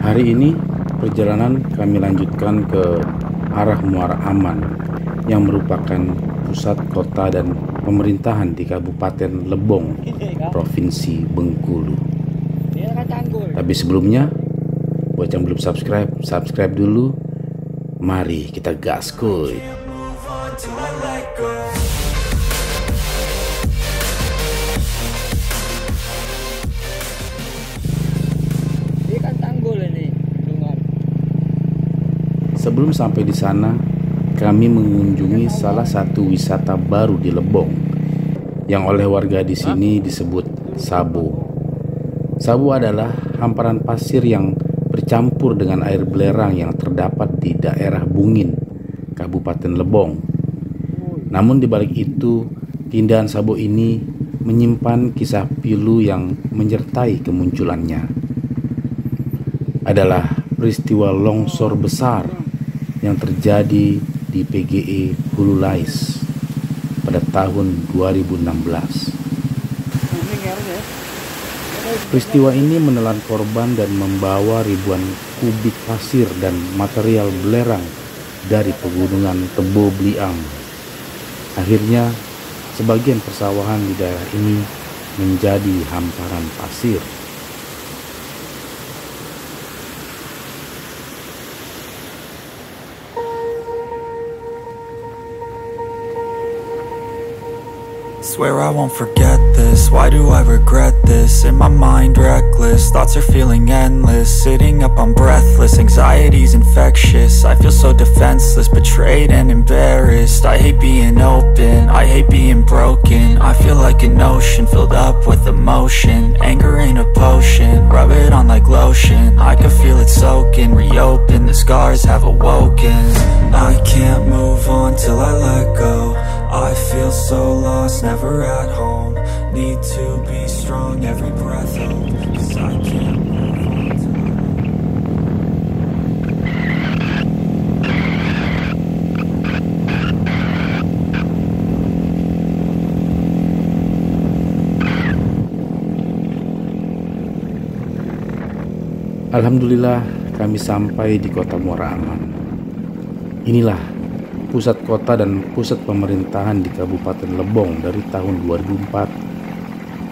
Hari ini perjalanan kami lanjutkan ke arah Muara Aman yang merupakan pusat kota dan pemerintahan di Kabupaten Lebong, Provinsi Bengkulu. Tapi sebelumnya, buat yang belum subscribe dulu. Mari kita gas kuy. Sebelum sampai di sana, kami mengunjungi salah satu wisata baru di Lebong yang oleh warga di sini disebut Sabo. Sabo adalah hamparan pasir yang bercampur dengan air belerang yang terdapat di daerah Bungin, Kabupaten Lebong. Namun di balik itu, keindahan Sabo ini menyimpan kisah pilu yang menyertai kemunculannya. Adalah peristiwa longsor besar yang terjadi di PGE Hulu Lais pada tahun 2016. Peristiwa ini menelan korban dan membawa ribuan kubik pasir dan material belerang dari pegunungan Tebo Bliang. Akhirnya, sebagian persawahan di daerah ini menjadi hamparan pasir. Swear I won't forget this, why do I regret this? In my mind reckless, thoughts are feeling endless. Sitting up I'm breathless, anxiety's infectious. I feel so defenseless, betrayed and embarrassed. I hate being open, I hate being broken. I feel like an ocean filled up with emotion. Anger ain't a potion, rub it on like lotion. I can feel it soaking, reopen, the scars have awoken. I can't move on till I let go. I feel so lost, never at home. Need to be strong, every breath hold, 'cause I can't move on till Alhamdulillah, kami sampai di kota Muara Aman. Inilah pusat kota dan pusat pemerintahan di Kabupaten Lebong dari tahun 2004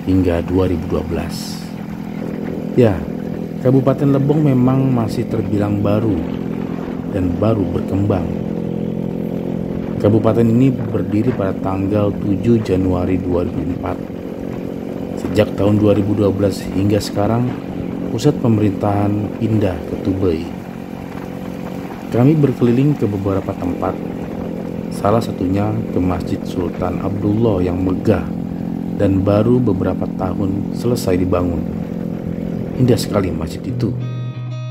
hingga 2012. Ya, Kabupaten Lebong memang masih terbilang baru dan baru berkembang. Kabupaten ini berdiri pada tanggal 7 Januari 2004. Sejak tahun 2012 hingga sekarang, pusat pemerintahan pindah ke Tubei. Kami berkeliling ke beberapa tempat, salah satunya ke Masjid Sultan Abdullah yang megah dan baru beberapa tahun selesai dibangun. Indah sekali masjid itu.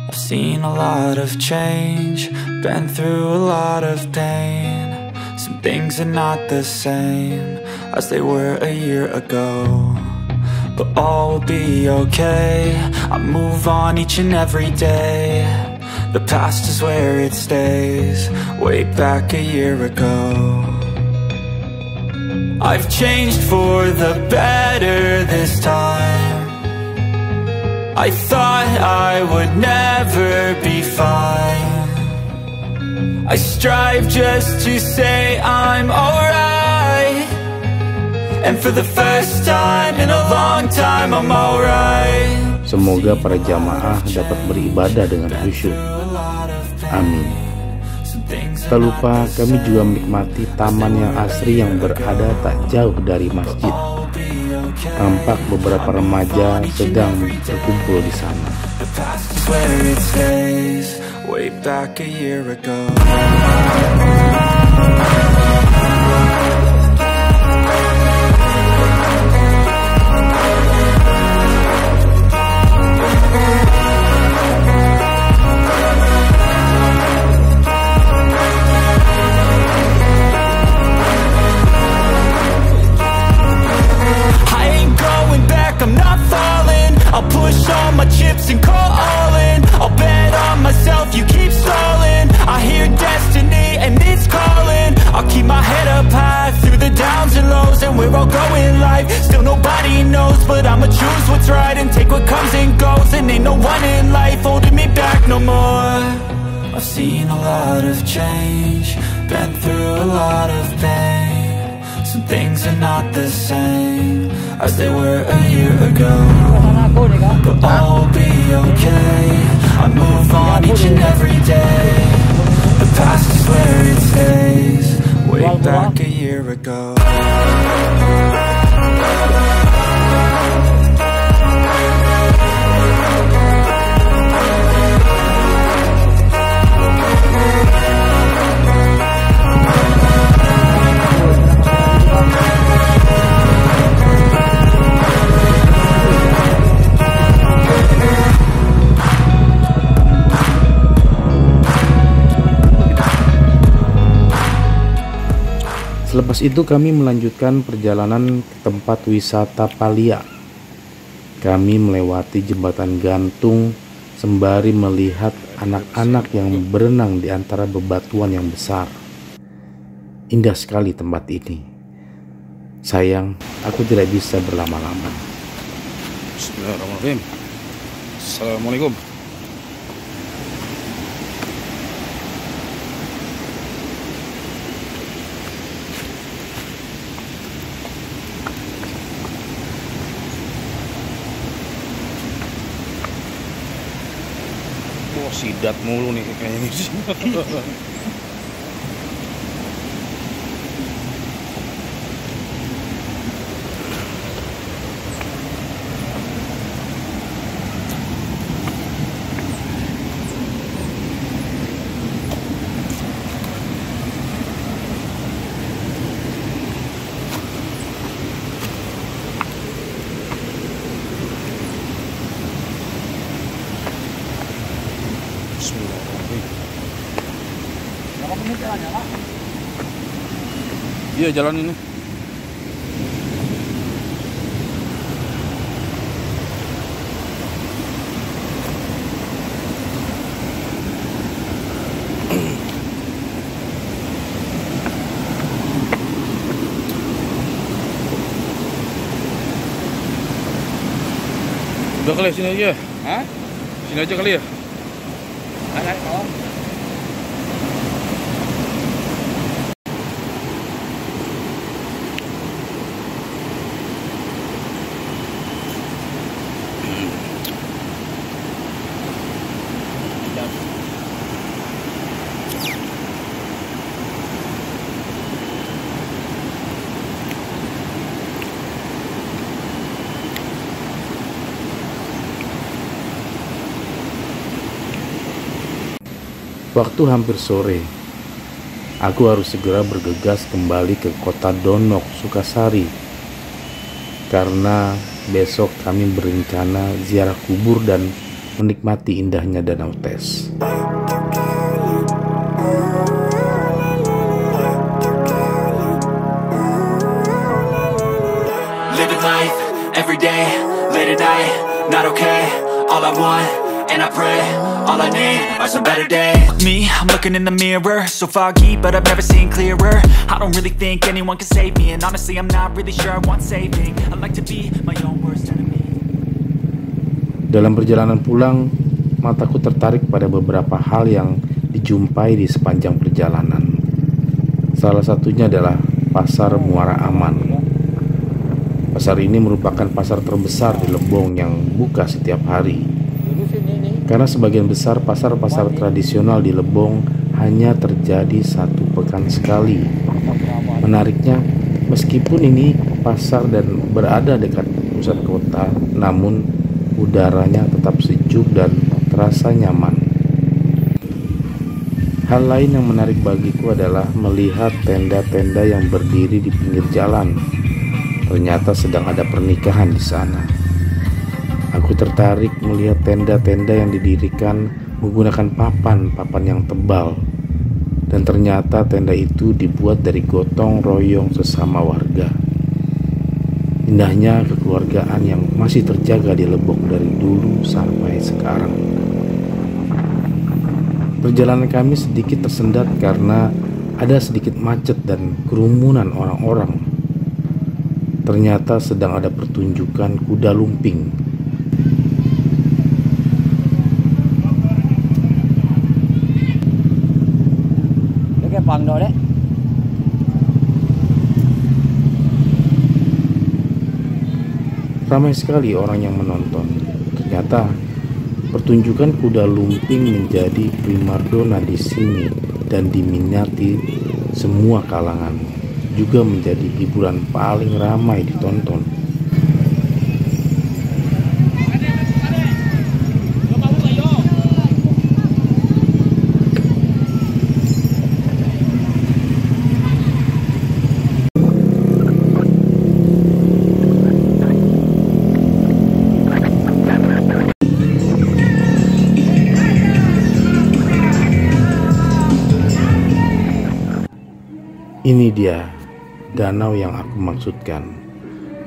I've seen a lot of change, been through a lot of pain. Some things are not the same as they were a year ago, but all will be okay. I move on each and every day. The past is where it stays, way back a year ago. I've changed for the better this time. I thought I would never be fine. I strive just to say I'm alright, and for the first time in a long time I'm alright. Semoga para jamaah dapat beribadah dengan khusyuk. Amin. Tak lupa kami juga menikmati taman yang asri yang berada tak jauh dari masjid. Tampak beberapa remaja sedang berkumpul di sana. I'll push all my chips and call all in. I'll bet on myself, you keep stalling. I hear destiny and it's calling. seen a lot of change, been through a lot of pain. Some things are not the same as they were a year ago, but all will be okay. I move on each and every day. The past is where it stays, way back a year ago. Selepas itu kami melanjutkan perjalanan ke tempat wisata Palia. Kami melewati jembatan gantung sembari melihat anak-anak yang berenang di antara bebatuan yang besar. Indah sekali tempat ini. Sayang, aku tidak bisa berlama-lama. Bismillahirrahmanirrahim. Assalamualaikum. Sidat mulu nih kayaknya nih. Iya, jalan ini. Udah kali sini aja. Hah? Sini aja kali ya. Ada kawan. Waktu hampir sore, aku harus segera bergegas kembali ke kota Donok, Sukasari, karena besok kami berencana ziarah kubur dan menikmati indahnya Danau Tes. Living life, every day, late at night, not okay. All I want, and I pray, all I need are some better days. Me, I'm looking in the mirror, so foggy, but I've never seen clearer. I don't really think anyone can save me, and honestly, I'm not really sure I want saving. I like to be my own worst enemy. Dalam perjalanan pulang, mataku tertarik pada beberapa hal yang dijumpai di sepanjang perjalanan. Salah satunya adalah Pasar Muara Aman. Pasar ini merupakan pasar terbesar di Lebong yang buka setiap hari. Karena sebagian besar pasar-pasar tradisional di Lebong hanya terjadi 1 pekan sekali. Menariknya, meskipun ini pasar dan berada dekat pusat kota, namun udaranya tetap sejuk dan terasa nyaman. Hal lain yang menarik bagiku adalah melihat tenda-tenda yang berdiri di pinggir jalan. Ternyata sedang ada pernikahan di sana. Aku tertarik melihat tenda-tenda yang didirikan menggunakan papan yang tebal. Dan ternyata tenda itu dibuat dari gotong royong sesama warga. Indahnya kekeluargaan yang masih terjaga di Lebong dari dulu sampai sekarang. Perjalanan kami sedikit tersendat karena ada sedikit macet dan kerumunan orang-orang. Ternyata sedang ada pertunjukan kuda lumping. Pang do deh. Ramai sekali orang yang menonton. Ternyata pertunjukan kuda lumping menjadi primadona di sini dan diminati semua kalangan. Juga menjadi hiburan paling ramai ditonton. Ini dia danau yang aku maksudkan,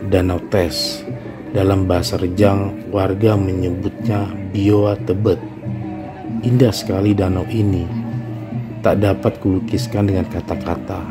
Danau Tes. Dalam bahasa Rejang, warga menyebutnya Bioa Tebet. Indah sekali danau ini, tak dapat kulukiskan dengan kata-kata.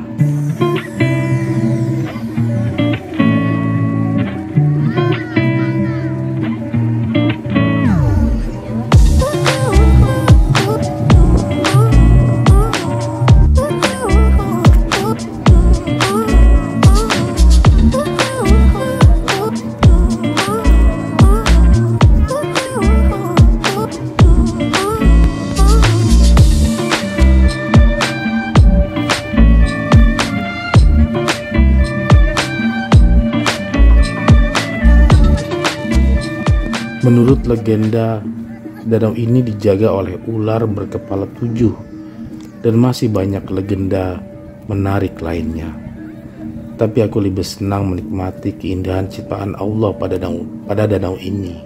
Menurut legenda, danau ini dijaga oleh ular berkepala 7 dan masih banyak legenda menarik lainnya. Tapi aku lebih senang menikmati keindahan ciptaan Allah pada danau ini.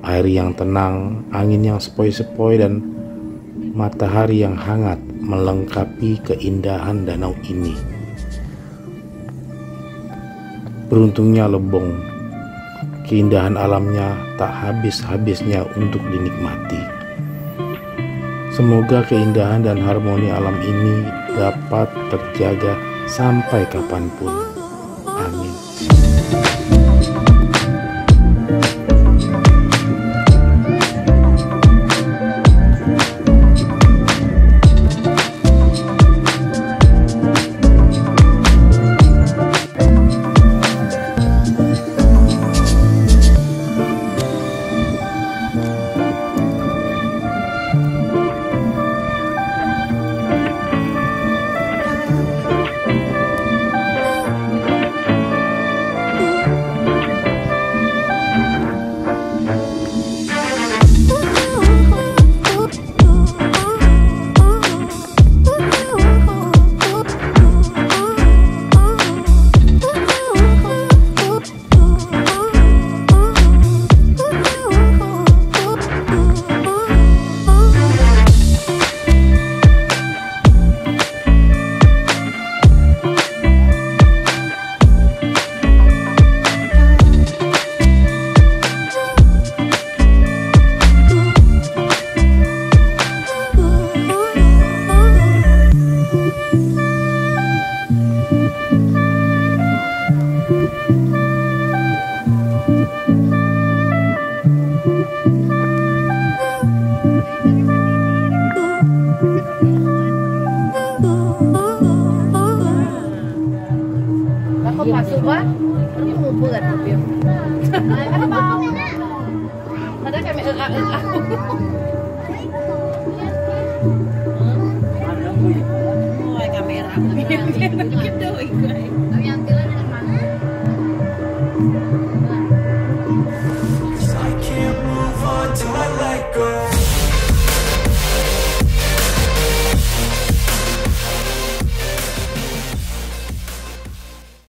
Air yang tenang, angin yang sepoi-sepoi, dan matahari yang hangat melengkapi keindahan danau ini. Beruntungnya Lebong, keindahan alamnya tak habis-habisnya untuk dinikmati. Semoga keindahan dan harmoni alam ini dapat terjaga sampai kapanpun. Amin. Ako pasok ba? Yung mubulat ko yun. Ano ba? Nada kami ako. Oh, kamera. Keep doing.